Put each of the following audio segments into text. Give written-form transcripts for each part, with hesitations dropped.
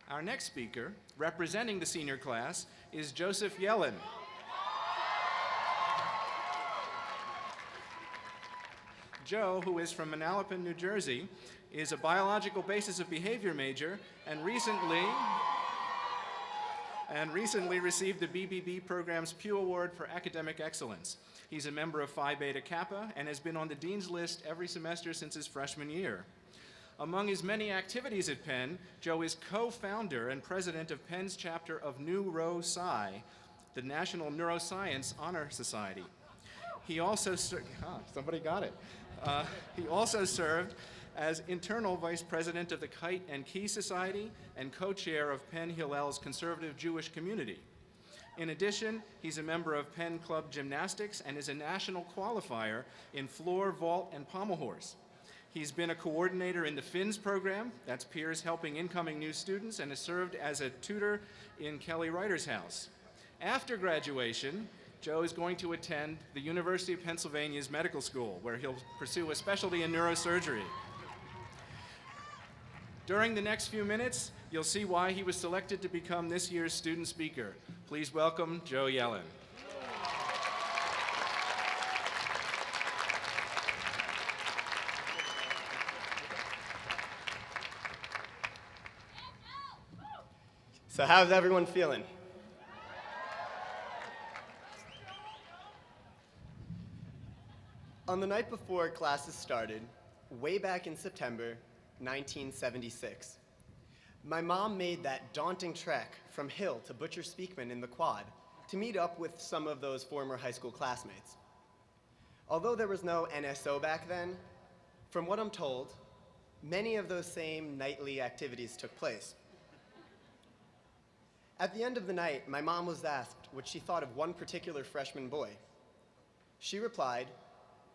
Our next speaker, representing the senior class, is Joseph Yellen. Joe, who is from Manalapan, New Jersey, is a biological basis of behavior major and recently received the BBB program's Pew Award for Academic Excellence. He's a member of Phi Beta Kappa and has been on the dean's list every semester since his freshman year. Among his many activities at Penn, Joe is co-founder and president of Penn's chapter of Neuro-Sci, the National Neuroscience Honor Society. He also somebody got it. He also served as internal vice president of the Kite and Key Society and co-chair of Penn Hillel's conservative Jewish community. In addition, he's a member of Penn Club Gymnastics and is a national qualifier in floor, vault, and pommel horse. He's been a coordinator in the FINS program, that's peers helping incoming new students, and has served as a tutor in Kelly Writer's House. After graduation, Joe is going to attend the University of Pennsylvania's medical school, where he'll pursue a specialty in neurosurgery. During the next few minutes, you'll see why he was selected to become this year's student speaker. Please welcome Joe Yellen. So how's everyone feeling? On the night before classes started, way back in September 1976, my mom made that daunting trek from Hill to Butcher Speakman in the Quad to meet up with some of those former high school classmates. Although there was no NSO back then, from what I'm told, many of those same nightly activities took place. At the end of the night, my mom was asked what she thought of one particular freshman boy. She replied,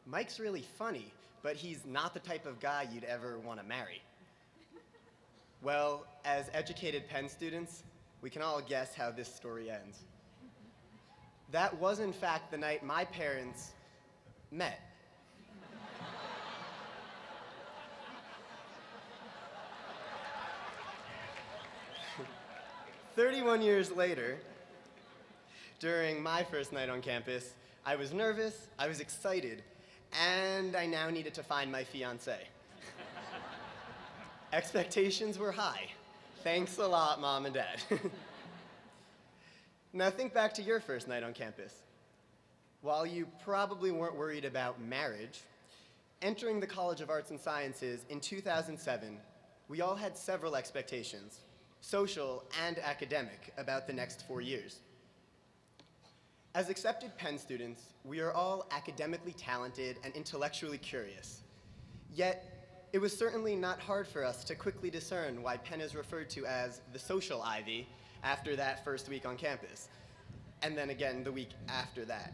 "Mike's really funny, but he's not the type of guy you'd ever want to marry." Well, as educated Penn students, we can all guess how this story ends. That was, in fact, the night my parents met. 31 years later, during my first night on campus, I was nervous, I was excited, and I now needed to find my fiancé. Expectations were high. Thanks a lot, Mom and Dad. Now think back to your first night on campus. While you probably weren't worried about marriage, entering the College of Arts and Sciences in 2007, we all had several expectations, social and academic, about the next 4 years. As accepted Penn students, we are all academically talented and intellectually curious. Yet, it was certainly not hard for us to quickly discern why Penn is referred to as the social ivy after that first week on campus, and then again the week after that.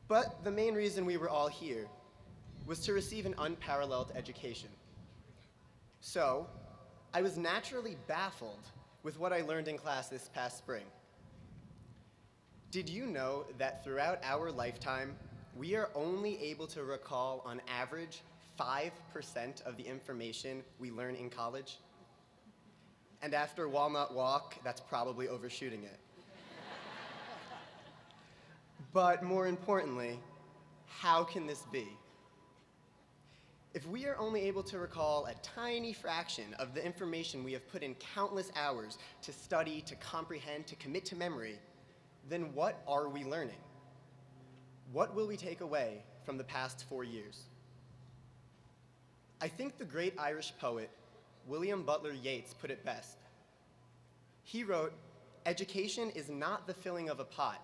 But the main reason we were all here was to receive an unparalleled education. So, I was naturally baffled with what I learned in class this past spring. Did you know that throughout our lifetime, we are only able to recall, on average, 5% of the information we learn in college? And after Walnut Walk, that's probably overshooting it. But more importantly, how can this be? If we are only able to recall a tiny fraction of the information we have put in countless hours to study, to comprehend, to commit to memory, then what are we learning? What will we take away from the past 4 years? I think the great Irish poet, William Butler Yeats, put it best. He wrote, "Education is not the filling of a pot,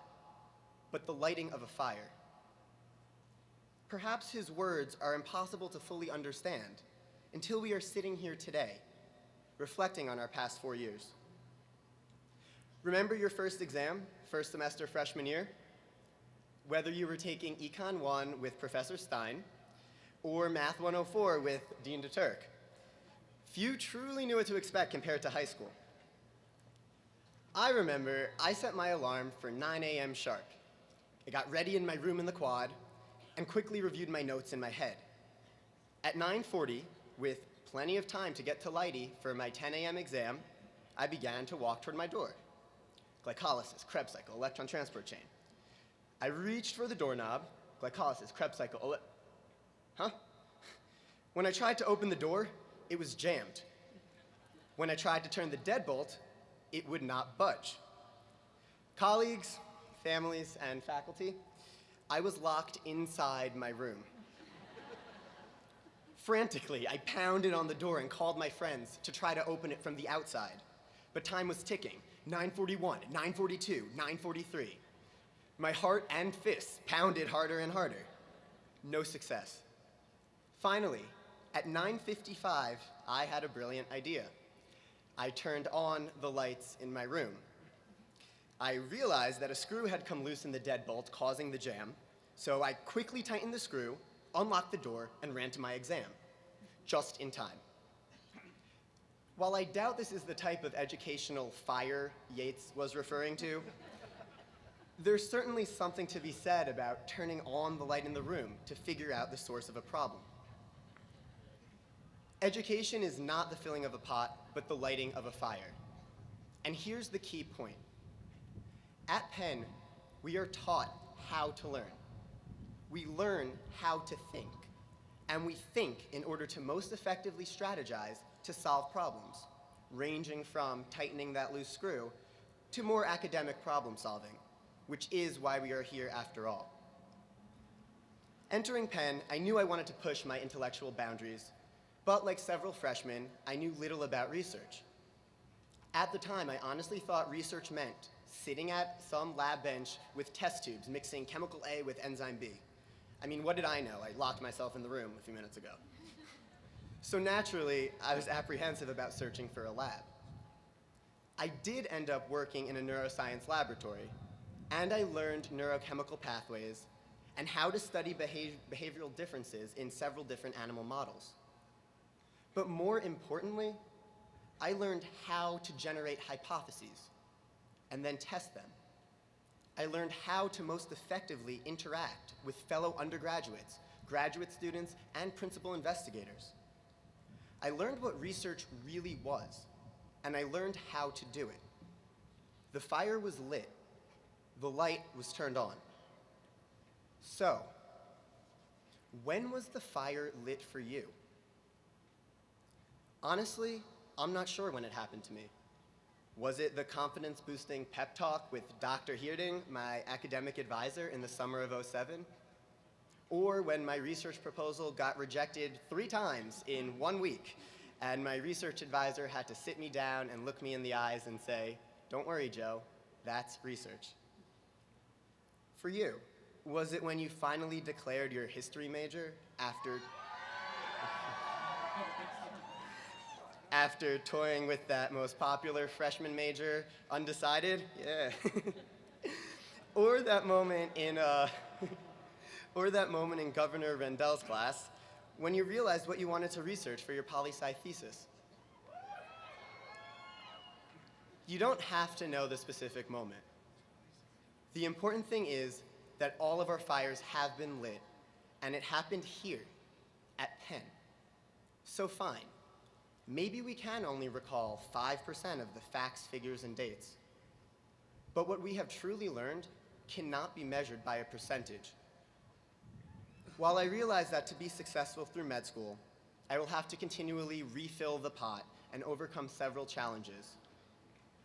but the lighting of a fire." Perhaps his words are impossible to fully understand until we are sitting here today, reflecting on our past 4 years. Remember your first exam, first semester freshman year? Whether you were taking Econ 1 with Professor Stein or Math 104 with Dean DeTurk, few truly knew what to expect compared to high school. I remember I set my alarm for 9 a.m. sharp. I got ready in my room in the Quad and quickly reviewed my notes in my head. At 9:40, with plenty of time to get to Lighty for my 10 a.m. exam, I began to walk toward my door. Glycolysis, Krebs cycle, electron transport chain. I reached for the doorknob, glycolysis, Krebs cycle, huh? When I tried to open the door, it was jammed. When I tried to turn the deadbolt, it would not budge. Colleagues, families, and faculty, I was locked inside my room. Frantically, I pounded on the door and called my friends to try to open it from the outside. But time was ticking. 9:41, 9:42, 9:43. My heart and fists pounded harder and harder. No success. Finally, at 9:55, I had a brilliant idea. I turned on the lights in my room. I realized that a screw had come loose in the deadbolt, causing the jam, so I quickly tightened the screw, unlocked the door, and ran to my exam, just in time. While I doubt this is the type of educational fire Yates was referring to, there's certainly something to be said about turning on the light in the room to figure out the source of a problem. Education is not the filling of a pot, but the lighting of a fire. And here's the key point. At Penn, we are taught how to learn. We learn how to think. And we think in order to most effectively strategize to solve problems, ranging from tightening that loose screw to more academic problem solving, which is why we are here after all. Entering Penn, I knew I wanted to push my intellectual boundaries, but like several freshmen, I knew little about research. At the time, I honestly thought research meant sitting at some lab bench with test tubes mixing chemical A with enzyme B. I mean, what did I know? I locked myself in the room a few minutes ago. So naturally, I was apprehensive about searching for a lab. I did end up working in a neuroscience laboratory, and I learned neurochemical pathways and how to study behavioral differences in several different animal models. But more importantly, I learned how to generate hypotheses and then test them. I learned how to most effectively interact with fellow undergraduates, graduate students, and principal investigators. I learned what research really was, and I learned how to do it. The fire was lit. The light was turned on. So, when was the fire lit for you? Honestly, I'm not sure when it happened to me. Was it the confidence-boosting pep talk with Dr. Heerding, my academic advisor, in the summer of '07? Or when my research proposal got rejected 3 times in 1 week, and my research advisor had to sit me down and look me in the eyes and say, "Don't worry, Joe, that's research." For you, was it when you finally declared your history major after toying with that most popular freshman major, undecided? Yeah. Or that moment in Governor Rendell's class when you realized what you wanted to research for your poli-sci thesis. You don't have to know the specific moment. The important thing is that all of our fires have been lit, and it happened here at Penn. So fine, maybe we can only recall 5% of the facts, figures, and dates. But what we have truly learned cannot be measured by a percentage. While I realize that to be successful through med school, I will have to continually refill the pot and overcome several challenges.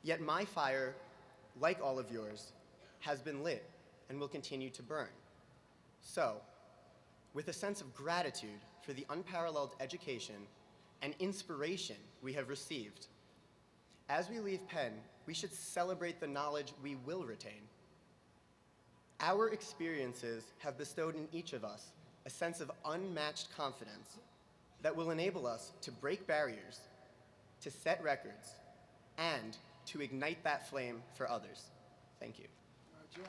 Yet my fire, like all of yours, has been lit and will continue to burn. So, with a sense of gratitude for the unparalleled education and inspiration we have received, as we leave Penn, we should celebrate the knowledge we will retain. Our experiences have bestowed in each of us a sense of unmatched confidence that will enable us to break barriers, to set records, and to ignite that flame for others. Thank you. Joe.